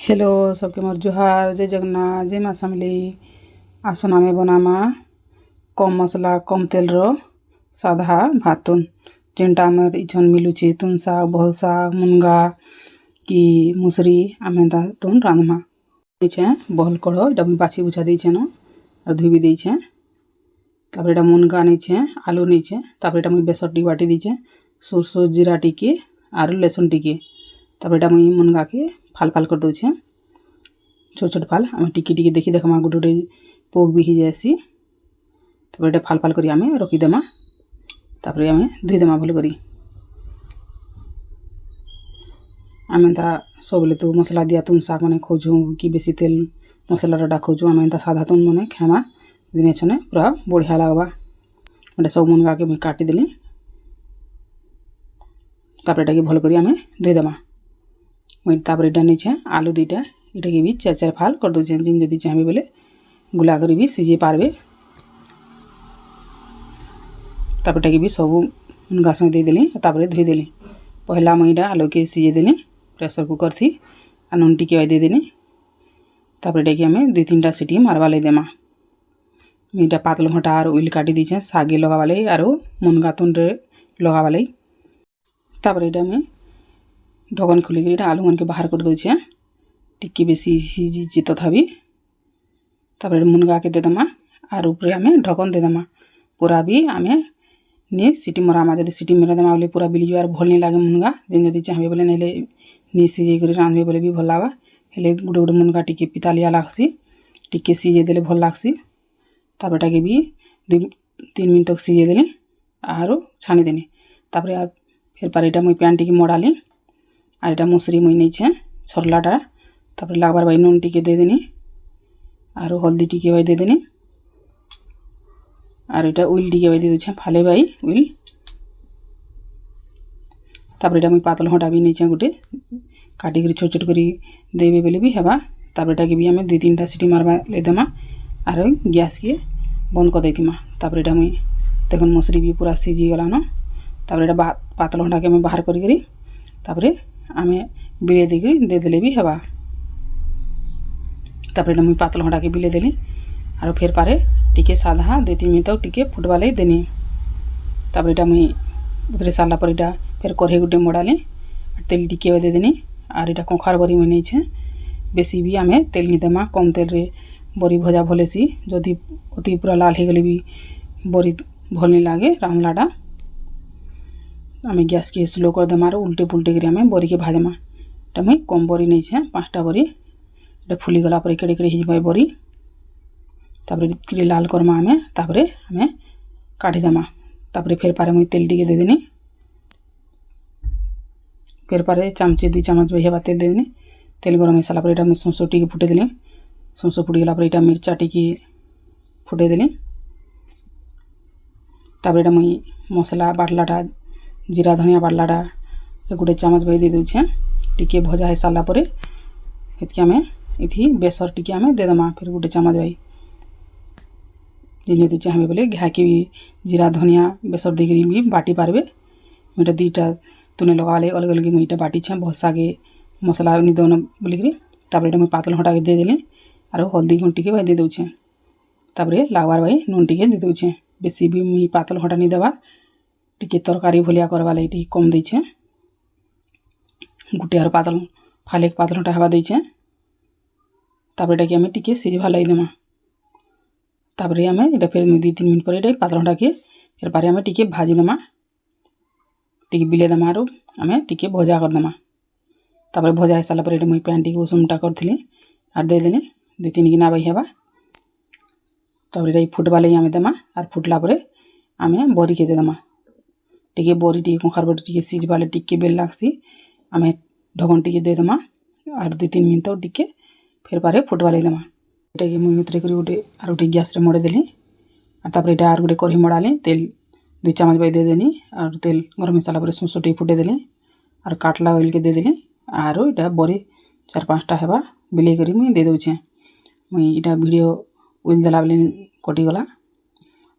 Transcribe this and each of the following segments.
Hello सबके मोर जुहार जय जगन्नाथ जय माँ समली आसन आमे बनामा कम मसला कम तेल रो साधा भातुन जेनटा आमर इछन मिलुची तुन साग बहल साग मुनगा कि मुसरी आमे दा तुन रांधमा देछे बहल कड़ो इटा बाछी बुछा देछे न और धुई भी देछे तापर इटा मुनगा नेछे आलू नेछे तापर इटा मुई बेसर टी बाटी देछे सरसो जीरा टिके और लहसुन टिके तापर इटा मुई मुनगा के फाल फाल कर दूचे छोट छोट फाल आम टिकी टिकी देखी देखमा गोटे गोटे पोक भी जासी तापर इटा फाल फाल करी आमे रखीदेमा तापर आमे धुईदेमा भल करी आमे ता सबले तो मसला दिया तुन शाग मैंने खोजू कि बेसी तेल मसला डा खोजू आमे ता साधा तुन मैंने खामा दिने छने पूरा बढ़िया लगवा मतलब सब मुनगा के मुई काटी देली तापर इटा के भल करी आमे धुईदेमा मुई तापर इटा नीचे आलू दुईटा इटा के भी चार चार फाल कर दूचे जिन जदि चाहबे बोले गुला करी भी सिझे पारबे तापर इटा के भी सब मुनगा संगे दे देली तापर धुई देली पहला मुई इटा आलू के सिझे देली प्रेशर कुकर थी आ नून टिके दे देली तापर इटा के हमें दुई तीन टा सीटी मारवा ले देमा इटा पातल घंटा और उइल काटी दीचे सागे लगावाले और मुनगा तुन रे लगावाले तापर इटा में ढक्कन खोलिक आलू मन के बाहर कर दूचे टिक्की बेसी सिझी तथापि तापर मुनगा के देदेमा और ऊपर आमे ढक्कन देदेमा पूरा भी आमे नी सीटी मरामा जदि सीटी मेरा देमा बोले पूरा बिली और भल नहीं लगे मुनगा जिन जदि चाहबे बोले नहीं नी सिझे कर रांधबे बोले भी भल लागा हेले गोटे गोटे मुनगा टिके पितालिया लागसी टिके सिझे देले भल लागसी तापर के भी 2-3 मिनट तक सिझे देली और छानी देनी तापर फिर पार इटा मुई पैन टिके मड़ाली और इटा मुसरी मुई नहीं छरलाटा तापर लागबार भाई नून टिके दे देनी और हल्दी टिके भाई दे देनी और इटा उइल टिके भाई दे दूचे फाले भाई उइल तापर इटा मुई पातल घंटा भी नहीं गोटे काटी कर छोट छोट करी देबे बोले भी हेबा तापर इटा के भी हमें 2-3 टा सीटी मारवा ले देमा और गैस के बंद कर देतीमा तापर इटा मुई देखन मुसरी भी पूरा सिझी गला न तापर इटा पातल घंटा के मैं बाहर करी तापर आमे बिले देके दे देले भी हेबा तापर मुई पातल घंटा के बिले देली और फिर पारे टिके साधा 2-3 मिनट तक टिके फुटवा ले देनी तापर इटा मुई उतरे सारा पर इटा फिर कढ़े गुटे मड़ाली तेल टिके दे देनी और इटा कखार बरी मुई नहीं बेसी भी आमे तेल नहीं देमा कम तेल रे बरी भजा भलेसी जदि अति पूरा लाल हो गले भी बरी भल नहीं लगे रांधलाटा आमे गैस के स्लो कर देमा उल्टे पुल्टे कर आमे बरी के भाजमा इटा मुई कम बरी नहीं 5टा बरी इटा फुली गला पर केड़े केड़े हिजबाई बरी तापर टिके लाल करमा आमे तापर आमे काटी देमा तापर फिर पारे मुई तेल टिके दे देनी फिर पारे चामचे 2 चामच हेबा तेल दे देनी तेल गरम हो सारा पर इटा मुई सरसो टिके फुटे देली सरसो फुटी गला पर इटा मिर्चा टिके फुटे देली तापर इटा मुई मसला बाटलाटा जीरा धनिया बाटलाटा गोटे चामच भाई दे दूचे टिके भजा हो सारा पर इतके आमे इथि बेसर टिके आमे दे देमा फिर गोटे चामच भाई जिन जदि चाहबे बोले घा के भी जीरा धनिया बेसर देकरी भी बाटी पारबे मुईटा 2टा तुने लगाले अलग अलग मुईटा बाटी छे बहुत सागे मसला नहीं दोन बोलिकी तापर इटा मुई पातल घंटा के दे देली और हल्दी गुण टिके भाई दे दूचे तापर लागबार भाई नून टिके दे दूचे बेसी भी मुई पातल घंटा नहीं देवा टिके तरकारी भलिया करवा लगी टिके कम देछे गुटे और पातल फाले पातल घंटा हवा देछे तापर इटा के हमें टिके सिझवा लगी देमा तापर हमें इटा फिर 2-3 मिनट पर इटा पातल घंटा के फिर पारे हमें टिके भाजी देमा टिके बिले देमा और हमें टिके भजा कर देमा तापर भजा हो सारा पर इटा मुई पैन टिके उसुमटा करथिली और दे देनी 2-3 गिना भाई हेबा तापर इटा फुटवा लगी आमे देमा और फुटला पर आमे बरी के दे देमा टिके बरी टिके कखार बरी टिके सिझवाले टिके बेल लागसी आमे ढक्कन टिके दे देमा और 2-3 मिनट तक टिके फिर पारे फुटवा ले देमा इटा के मुई उतरे करी गोटे और गोटे गैस रे मड़े देली और तापर इटा और गोटे कढ़ी मड़ाली तेल 2 चामच भाई दे देनी और तेल गरम मसाला पर सरसो टिके फुटे देली और काटला ऑयल के दे देली और इटा बरी 4-5टा हेबा बिले करी मुई दे दूचे मुई इटा वीडियो उइल देला बेले कटि गला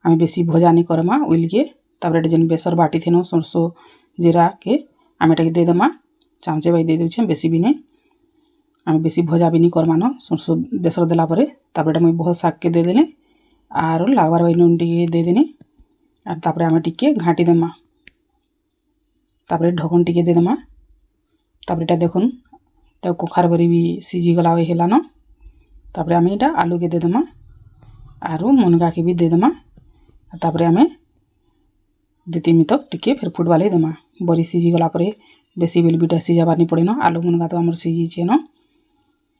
आमे बेसी भजा नहीं करमा उइल के तापर इटा जेन बेसर बाटी थेनो सरसो जीरा के आमे इटा के दे देमा चामचे भाई दे दूचे बेसी भी नहीं आम बेसी भजा भी नहीं करमान सोरसो बेसर देला परे तापर मुई बहुत शाग के देदेली आर लागबार भाई नुन टी देदेनी आर तापर आम टिके घाटी देमा तापर ढकन टिके देदेमा तापर एटा देखुन कखार बरी भी सीझी गला हेलान तापर आम एटा आलू के देदेमा आरु मुनगा के भी देदेमा तापर आम 2-3 मिनट तक टिके फिर फुटबाले देमा बरी सीझी गला परे बेसी बेल बीटा सीझाबार नहीं पड़े न आलू मुनगा तो आमर सीझी न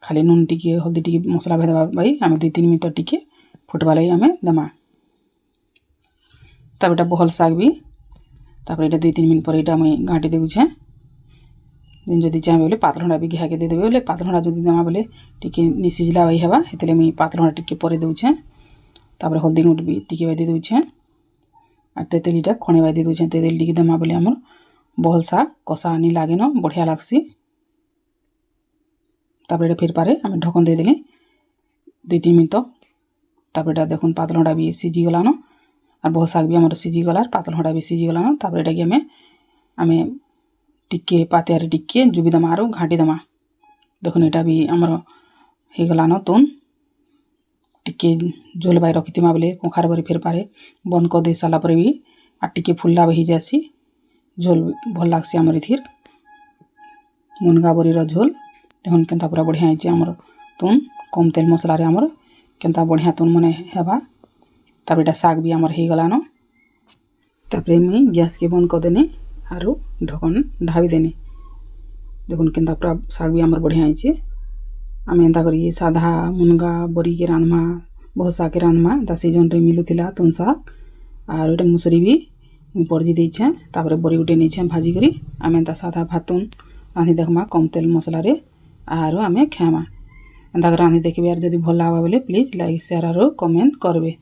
खाली नुन टिके हल्दी टिके मसला भेदबा भाई आम 2-3 मिनट टिके फुटबाले आम देमा तब एटा बहल शाग भी तापर एटा 2-3 मिनट पर एटा मुई घाटी देउछे जदि चाहे बोले पातल हंडा भी घाके देदेबे बोले पातल हंडा जदि देमा बोले टिके नि सिझला भाई हेबा हेतले मुई पातल हंडा टिके परे देउछे तापर हल्दी गुंड भी टिके भाई दे देउछे आ तेतेलीटा खणे भाई दे देउछे तेतेली टिके देमा बोले हमर बहल शाग कषा नहीं लागे न बढ़िया लागसी तापर एटा फिर पारे आम ढकन दे देली 2-3 मिनट तक तापर एटा देखुन पातल हंडा भी सीझी गला न और बहुत शाग भी आम सीझी गला पातल हंडा भी सीझी गला न तापर एटा कि आम टिके पातियारे टिके जुबी देमा आरो घाटी देमा देखुन एटा भी आमर हे गला न तुन टिके झोल बाई रखिथिमा बोले कखार बरी फेर पारे बंद कर दे साला पर भी आ टिके फुल्ला बही जासी झोल भल लागसी आमर इथिर मुनगा बरी रो झोल देखुन केनता पूरा बढ़िया आइचे आमर तुन कम तेल मसला रे आमर केनता बढ़िया तुन मने हेबा तापर एटा शाग भी आमर हे गला न तापर मुई गैस के बंद कर देनी आरु ढकन ढाबी देनी देखुन केनता पूरा शाग भी आमर बढ़िया आइचे आम एंता करी साधा मुनगा बरी के रांधमा बहुत शाग के रांधमा ता सीजन रे मिलुथिला तुन शाग आर एटा मुसरी भी परजी देइछे तापर बरी गुटे नेछे भाजी करी आम एंता साधा भातुन रांधि देखमा कम तेल मसला रे आरु आमे खामा एंता रांधि देखबे आर जदि भल लागबा बोले प्लीज लाइक शेयर आरो कमेंट करबे।